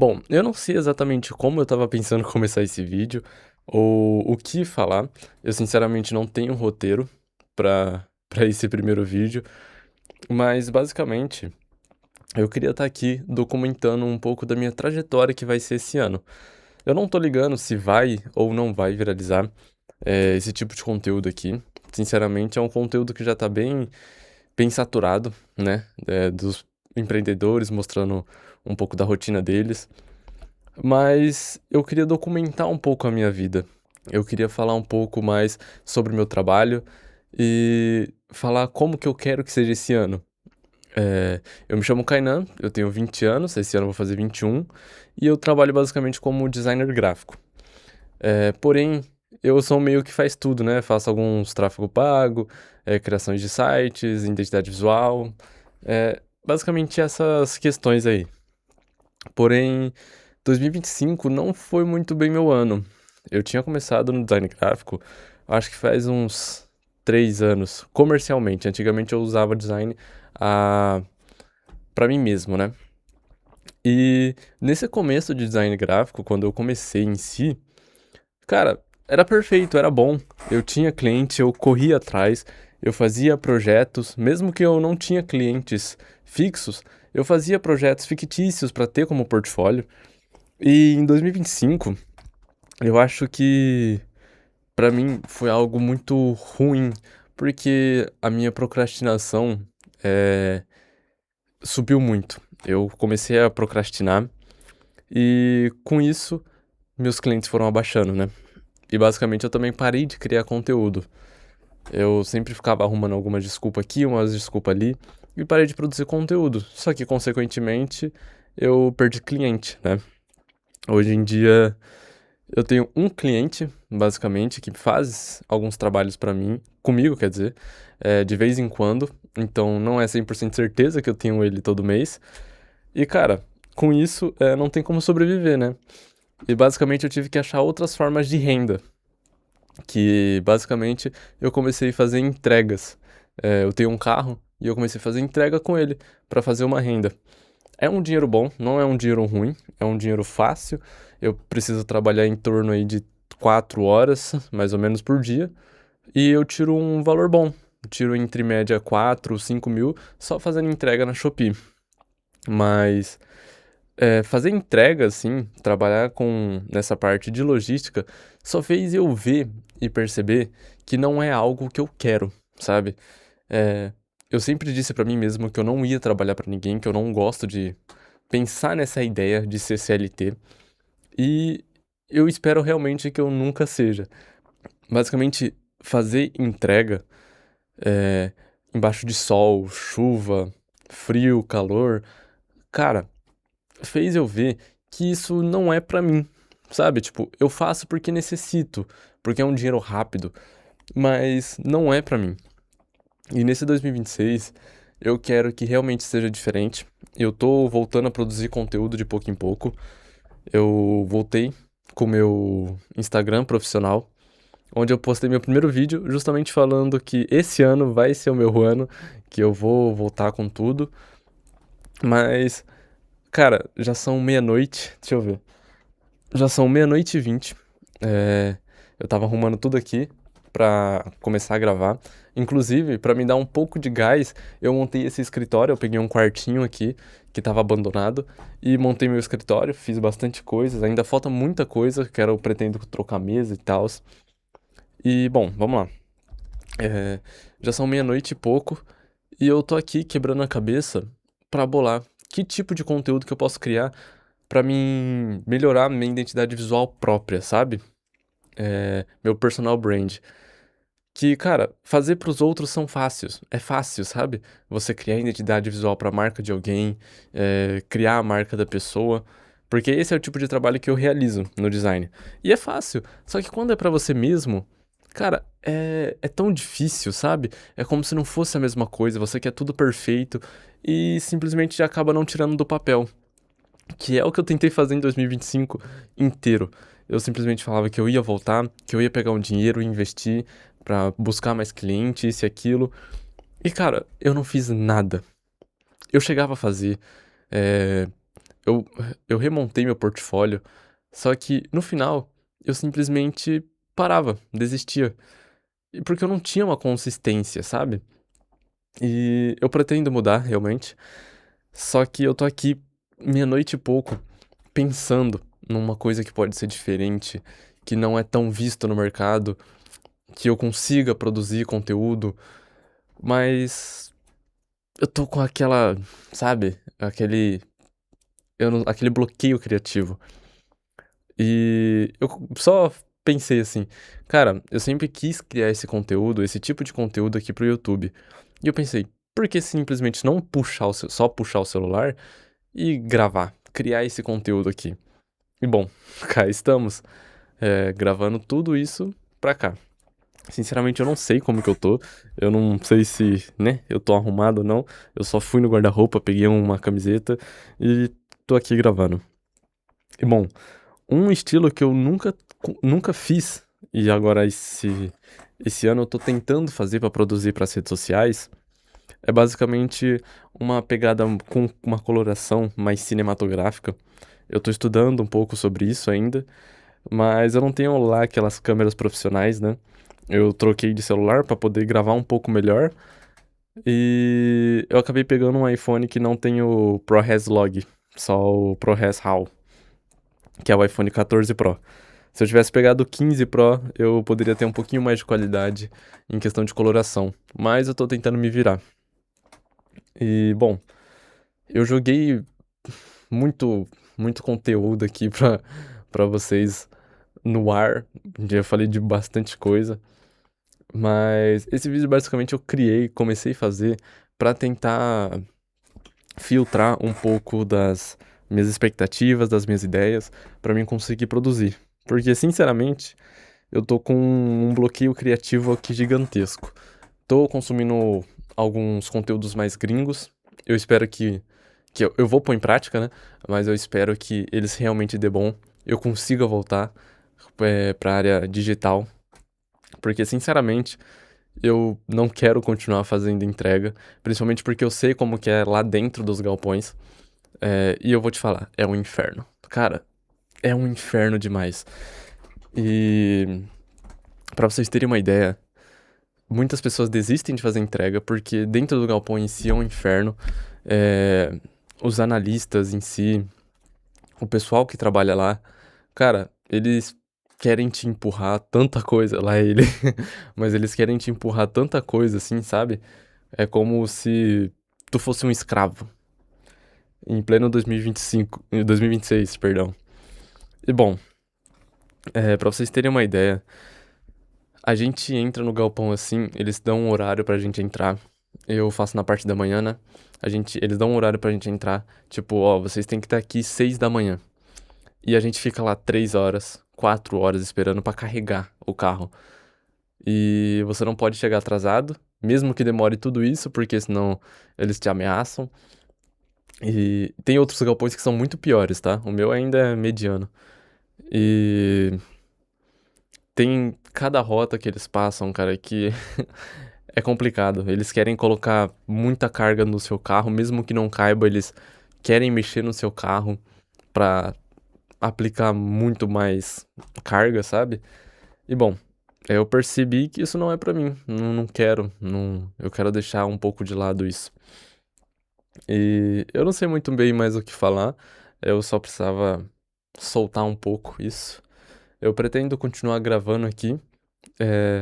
Bom, eu não sei exatamente como eu estava pensando começar esse vídeo ou o que falar. Eu sinceramente não tenho um roteiro para esse primeiro vídeo, mas basicamente eu queria estar aqui documentando um pouco da minha trajetória que vai ser esse ano. Eu não tô ligando se vai ou não vai viralizar esse tipo de conteúdo aqui. Sinceramente, é um conteúdo que já tá bem saturado, né? Dos empreendedores mostrando um pouco da rotina deles. Mas eu queria documentar um pouco a minha vida. Eu queria falar um pouco mais sobre o meu trabalho e falar como que eu quero que seja esse ano. Eu me chamo Kainan, eu tenho 20 anos, esse ano eu vou fazer 21, e eu trabalho basicamente como designer gráfico. Porém, eu sou meio que faz tudo, né? Faço alguns tráfego pago, criações de sites, identidade visual, basicamente essas questões aí. Porém, 2025 não foi muito bem meu ano. Eu tinha começado no design gráfico, acho que faz uns 3 anos, comercialmente. Antigamente eu usava design ah, para mim mesmo, né? E nesse começo de design gráfico, quando eu comecei em si, cara, era perfeito, era bom. Eu tinha cliente, eu corria atrás, eu fazia projetos, mesmo que eu não tinha clientes fixos, eu fazia projetos fictícios para ter como portfólio. E em 2025, eu acho que pra mim foi algo muito ruim, porque a minha procrastinação eh, subiu muito. Eu comecei a procrastinar e com isso meus clientes foram abaixando, né? E basicamente eu também parei de criar conteúdo. Eu sempre ficava arrumando alguma desculpa aqui, uma desculpa ali e parei de produzir conteúdo. Só que consequentemente eu perdi cliente, né? Hoje em dia eu tenho um cliente, basicamente, que faz alguns trabalhos pra mim, comigo, quer dizer, de vez em quando. Então não é 100% certeza que eu tenho ele todo mês. E, cara, com isso, não tem como sobreviver, né? E basicamente eu tive que achar outras formas de renda. Que basicamente eu comecei a fazer entregas. Eu tenho um carro e eu comecei a fazer entrega com ele pra fazer uma renda. É um dinheiro bom, não é um dinheiro ruim, é um dinheiro fácil. Eu preciso trabalhar em torno aí de 4 horas, mais ou menos, por dia, e eu tiro um valor bom. Eu tiro entre média 4, 5 mil só fazendo entrega na Shopee. Mas fazer entrega, assim, trabalhar com nessa parte de logística, só fez eu ver e perceber que não é algo que eu quero, sabe? É, eu sempre disse pra mim mesmo que eu não ia trabalhar pra ninguém, que eu não gosto de pensar nessa ideia de ser CLT. E eu espero realmente que eu nunca seja. Basicamente, fazer entrega é, embaixo de sol, chuva, frio, calor, cara, fez eu ver que isso não é pra mim, sabe? Tipo, eu faço porque necessito, porque é um dinheiro rápido, mas não é pra mim. E nesse 2026, eu quero que realmente seja diferente. Eu tô voltando a produzir conteúdo de pouco em pouco. Eu voltei com o meu Instagram profissional, onde eu postei meu primeiro vídeo justamente falando que esse ano vai ser o meu ano, que eu vou voltar com tudo. Mas, cara, já são meia-noite, deixa eu ver. Já são meia-noite e 20. Eu tava arrumando tudo aqui pra começar a gravar. Inclusive, pra me dar um pouco de gás, eu montei esse escritório. Eu peguei um quartinho aqui que tava abandonado e montei meu escritório. Fiz bastante coisas. Ainda falta muita coisa, que eu pretendo trocar mesa e tal. E, bom, vamos lá. É, já são meia-noite e pouco e eu tô aqui quebrando a cabeça pra bolar que tipo de conteúdo que eu posso criar pra mim melhorar minha identidade visual própria, sabe? Meu personal brand. Que, cara, fazer pros outros são fáceis. É fácil, sabe? Você criar identidade visual pra marca de alguém, criar a marca da pessoa. Porque esse é o tipo de trabalho que eu realizo no design. E é fácil. Só que quando é pra você mesmo, cara, é tão difícil, sabe? É como se não fosse a mesma coisa. Você quer tudo perfeito e simplesmente acaba não tirando do papel. Que é o que eu tentei fazer em 2025 inteiro. Eu simplesmente falava que eu ia voltar, que eu ia pegar um dinheiro e investir pra buscar mais clientes, isso e aquilo. E cara, eu não fiz nada. Eu chegava a fazer. é, eu eu remontei meu portfólio, só que no final eu simplesmente parava, desistia. E porque eu não tinha uma consistência, sabe. E eu pretendo mudar realmente, só que eu tô aqui meia-noite e pouco pensando numa coisa que pode ser diferente, que não é tão visto no mercado, que eu consiga produzir conteúdo, mas eu tô com aquela, sabe, aquele bloqueio criativo. E eu só pensei assim: "Cara, eu sempre quis criar esse conteúdo, esse tipo de conteúdo aqui para o YouTube". E eu pensei: "Por que simplesmente não puxar o só puxar o celular e gravar, criar esse conteúdo aqui?". E bom, cá estamos, gravando tudo isso pra cá. Sinceramente eu não sei como que eu não sei se, né, eu tô arrumado ou não, eu só fui no guarda-roupa, peguei uma camiseta e tô aqui gravando. E bom, um estilo que eu nunca fiz, e agora esse ano eu tô tentando fazer pra produzir para as redes sociais, é basicamente uma pegada com uma coloração mais cinematográfica. Eu tô estudando um pouco sobre isso ainda, mas eu não tenho lá aquelas câmeras profissionais, né. Eu troquei de celular pra poder gravar um pouco melhor, e eu acabei pegando um iPhone que não tem o ProRes Log, só o ProRes RAW, que é o iPhone 14 Pro. Se eu tivesse pegado o 15 Pro, eu poderia ter um pouquinho mais de qualidade em questão de coloração, mas eu tô tentando me virar. E, bom, eu joguei muito, muito conteúdo aqui pra vocês no ar, já falei de bastante coisa, mas esse vídeo basicamente eu criei, comecei a fazer pra tentar filtrar um pouco das minhas expectativas, das minhas ideias, pra mim conseguir produzir. Porque, sinceramente, eu tô com um bloqueio criativo aqui gigantesco. Tô consumindo alguns conteúdos mais gringos. Eu espero que eu vou pôr em prática, né? Mas eu espero que eles realmente dê bom. Eu consiga voltar pra área digital. Porque, sinceramente, eu não quero continuar fazendo entrega. Principalmente porque eu sei como que é lá dentro dos galpões. E eu vou te falar, é um inferno. Cara, é um inferno demais. E pra vocês terem uma ideia, muitas pessoas desistem de fazer entrega porque dentro do galpão em si é um inferno. Eh, os analistas em si, o pessoal que trabalha lá, cara, eles querem te empurrar tanta coisa, lá é ele, mas eles querem te empurrar tanta coisa assim, sabe? É como se tu fosse um escravo em pleno 2025, em 2026, perdão. E bom, pra vocês terem uma ideia, a gente entra no galpão assim, eles dão um horário pra gente entrar. Eu faço na parte da manhã, né? Eles dão um horário pra gente entrar. Tipo, ó, vocês têm que estar aqui 6 da manhã. E a gente fica lá 3 horas, 4 horas esperando pra carregar o carro. E você não pode chegar atrasado, mesmo que demore tudo isso, porque senão eles te ameaçam. E tem outros galpões que são muito piores, tá? O meu ainda é mediano. E tem cada rota que eles passam, cara, que é complicado. Eles querem colocar muita carga no seu carro, mesmo que não caiba, eles querem mexer no seu carro pra aplicar muito mais carga, sabe? E bom, eu percebi que isso não é pra mim. Não quero, não, eu quero deixar um pouco de lado isso. E eu não sei muito bem mais o que falar. Eu só precisava soltar um pouco isso. Eu pretendo continuar gravando aqui.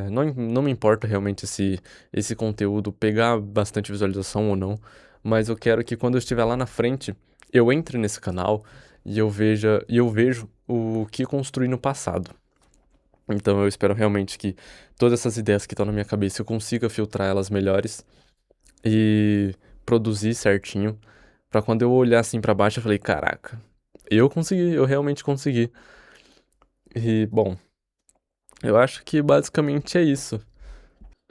Não me importa realmente se esse conteúdo pegar bastante visualização ou não, mas eu quero que quando eu estiver lá na frente, eu entre nesse canal e eu vejo o que construí no passado. Então eu espero realmente que todas essas ideias que estão na minha cabeça eu consiga filtrar elas melhores e produzir certinho, pra quando eu olhar assim pra baixo eu falei, caraca, eu consegui, eu realmente consegui. E bom, eu acho que basicamente é isso.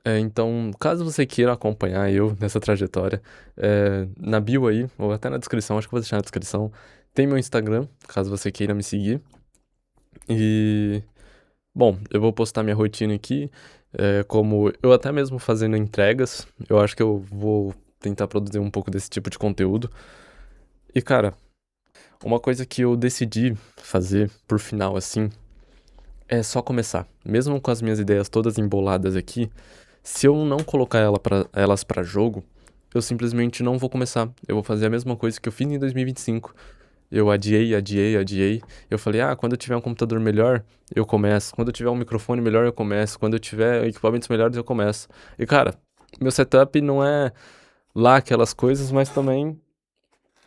Então, caso você queira acompanhar eu nessa trajetória, na bio aí, ou até na descrição, acho que eu vou deixar na descrição, tem meu Instagram, caso você queira me seguir. E, bom, eu vou postar minha rotina aqui, como eu até mesmo fazendo entregas, eu acho que eu vou tentar produzir um pouco desse tipo de conteúdo. E, cara, Uma coisa que eu decidi fazer por final, assim, é só começar. Mesmo com as minhas ideias todas emboladas aqui, se eu não colocar elas pra jogo, eu simplesmente não vou começar. Eu vou fazer a mesma coisa que eu fiz em 2025. Eu adiei, adiei, adiei. Eu falei, quando eu tiver um computador melhor, eu começo. Quando eu tiver um microfone melhor, eu começo. Quando eu tiver equipamentos melhores, eu começo. E, cara, meu setup não é lá aquelas coisas, mas também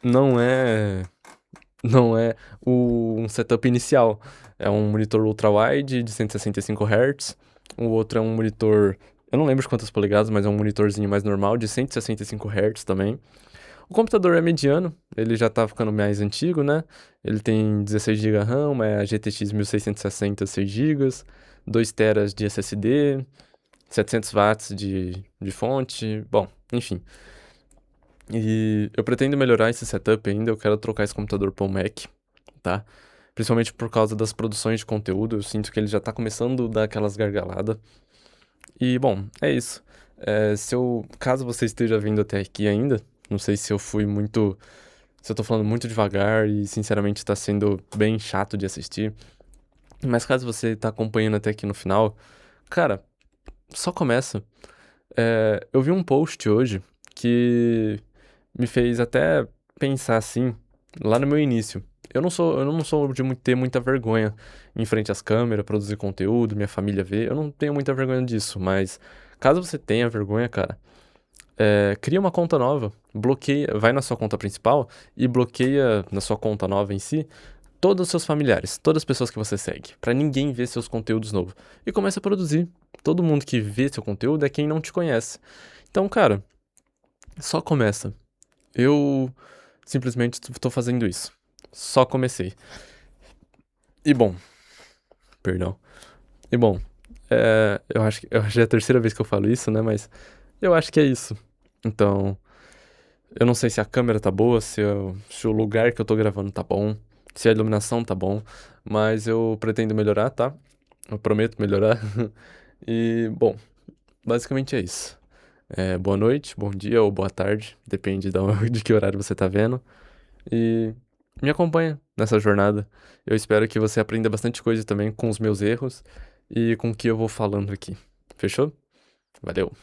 não é, não é um setup inicial. É um monitor ultra-wide de 165 Hz. O outro é um monitor, eu não lembro de quantas polegadas, mas é um monitorzinho mais normal de 165 Hz também. O computador é mediano, ele já tá ficando mais antigo, né? Ele tem 16 GB RAM, é a GTX 1660 6 GB, 2 TB de SSD, 700 watts de fonte, bom, enfim. E eu pretendo melhorar esse setup ainda, eu quero trocar esse computador para um Mac, tá? Principalmente por causa das produções de conteúdo, eu sinto que ele já tá começando a dar aquelas gargaladas. E, bom, é isso. Caso você esteja vindo até aqui ainda, não sei se eu fui muito. Se eu tô falando muito devagar e, sinceramente, tá sendo bem chato de assistir. Mas caso você tá acompanhando até aqui no final, cara, só começa. Eu vi um post hoje que me fez até pensar assim, lá no meu início. Eu não sou de ter muita vergonha em frente às câmeras, produzir conteúdo, minha família ver. Eu não tenho muita vergonha disso, mas caso você tenha vergonha, cara, cria uma conta nova, bloqueia, vai na sua conta principal e bloqueia na sua conta nova em si todos os seus familiares, todas as pessoas que você segue, pra ninguém ver seus conteúdos novos. E começa a produzir. Todo mundo que vê seu conteúdo é quem não te conhece. Então, cara, só começa. Eu simplesmente tô fazendo isso. Só comecei. E bom, perdão. E bom, eu acho que é a terceira vez que eu falo isso, né? Mas eu acho que é isso. Então, eu não sei se a câmera tá boa, se o lugar que eu tô gravando tá bom, se a iluminação tá bom, mas eu pretendo melhorar, tá? Eu prometo melhorar. E, bom, basicamente é isso. Boa noite, bom dia ou boa tarde, depende de que horário você tá vendo. E me acompanha nessa jornada. Eu espero que você aprenda bastante coisa também com os meus erros e com o que eu vou falando aqui. Fechou? Valeu!